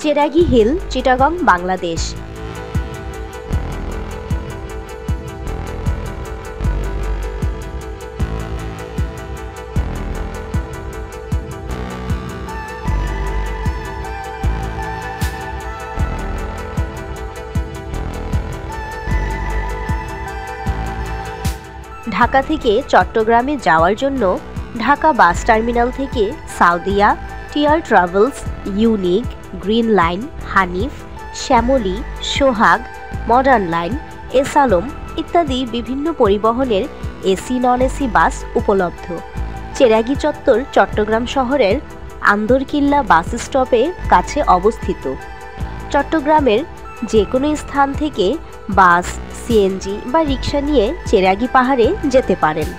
Cheragi hill, Chittagong, Bangladesh. Dhaka থেকে চট্টগ্রামে যাওয়ার জন্য ঢাকা বাস টার্মিনাল থেকে সাউদিয়া, টিয়ার travels, unique, green line, Hanif, Shyamoli, Sohag, modern line, এসালম ইত্যাদি বিভিন্ন পরিবহনের এসি নন এসি বাস উপলব্ধ। চেরাগী চত্বর চট্টগ্রাম শহরের আন্দরকিল্লা বাস স্টপের কাছে অবস্থিত। চট্টগ্রামের যে কোনো স্থান থেকে বাস, সিএনজি বা রিক্সা নিয়ে চেরাগী পাহাড়ে যেতে পারেন।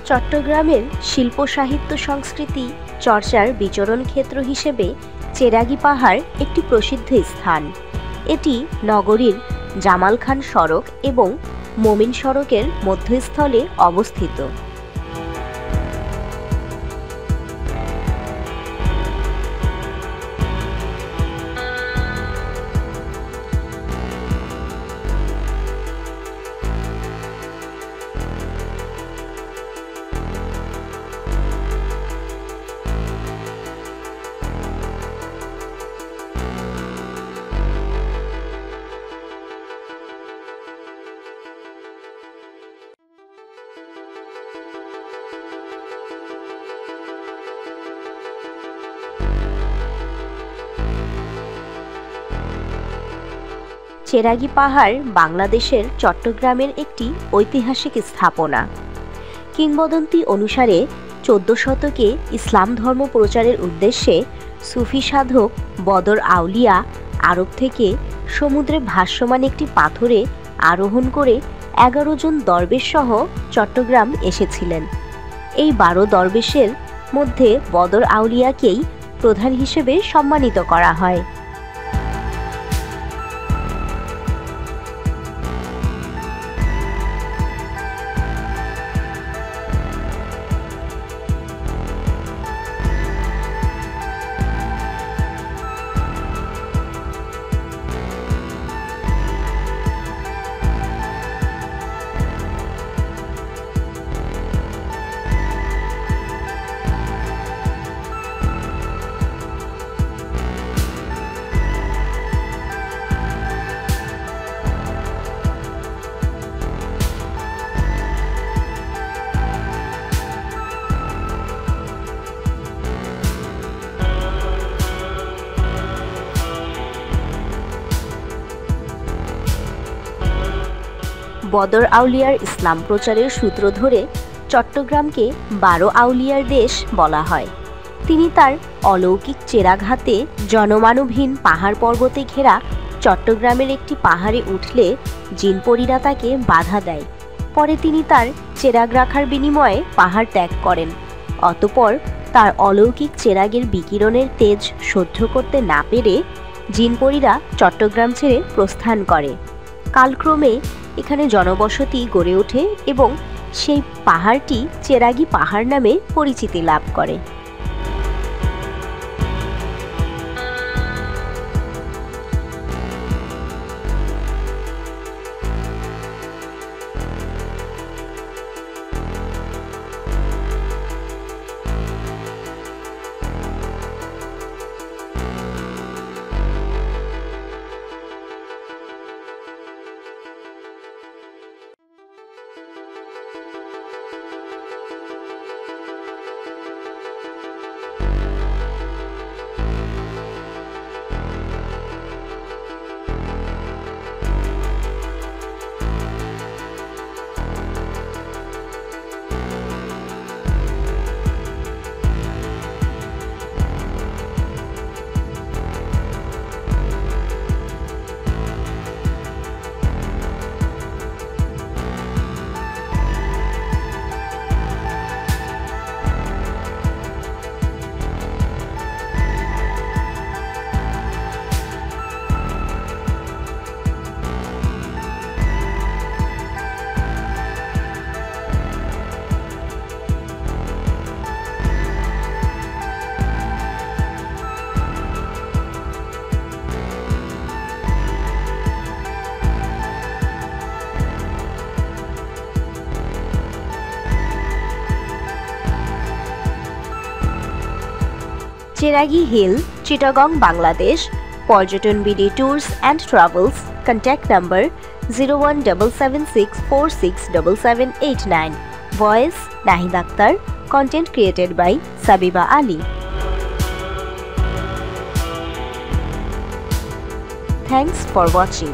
চট্টগ্রামের শিল্প সাহিত্য সংস্কৃতি চর্চার বিচরণ ক্ষেত্র হিসেবে চেরাগী পাহাড় একটি প্রসিদ্ধ স্থান। এটি নগরীর জামাল খান সড়ক এবং মোমিন সড়কের মধ্যস্থলে অবস্থিত। চেরাগী পাহাড় বাংলাদেশের চট্টগ্রামের একটি ঐতিহাসিক স্থাপনা। কিংবদন্তি অনুসারে 14 শতকে ইসলাম ধর্ম প্রচারের উদ্দেশ্যে সুফি সাধক বদর আউলিয়া আরব থেকে সমুদ্রে ভাসমান একটি পাথরে আরোহণ করে 11 জন দরবেশ সহ চট্টগ্রাম এসেছিলেন। এই 12 দরবেশের মধ্যে বদর আউলিয়াকেই প্রধান হিসেবে সম্মানিত করা হয়। বদর আউলিয়ার ইসলাম প্রচারের সূত্র ধরে চট্টগ্রামকে 12 আউলিয়ার দেশ বলা হয়। তিনি তার অলৌকিক চেরাঘাতে জনমানবহীন পাহাড় পর্বতে ঘেরা চট্টগ্রামের একটি পাহাড়ে উঠলে জিনপরীরা তাকে বাধা দেয়। পরে তিনি তার চেরাগ রাখার বিনিময়ে পাহাড় ত্যাগ করেন। অতঃপর তার অলৌকিক চেরাগের বিকিরণের তেজ সহ্য করতে না পেরে জিনপরীরা চট্টগ্রাম ছেড়ে প্রস্থান করে। কালক্রমে এখানে জনবসতি গড়ে ওঠে এবং সেই পাহাড়টি চেরাগী পাহাড় নামে পরিচিতি লাভ করে। Cheragi hill, Chittagong, Bangladesh. Parjatan BD tours and travels. Contact number 01776467789। Voice Nahid Akter. Content created by Sabiba Ali. Thanks for watching.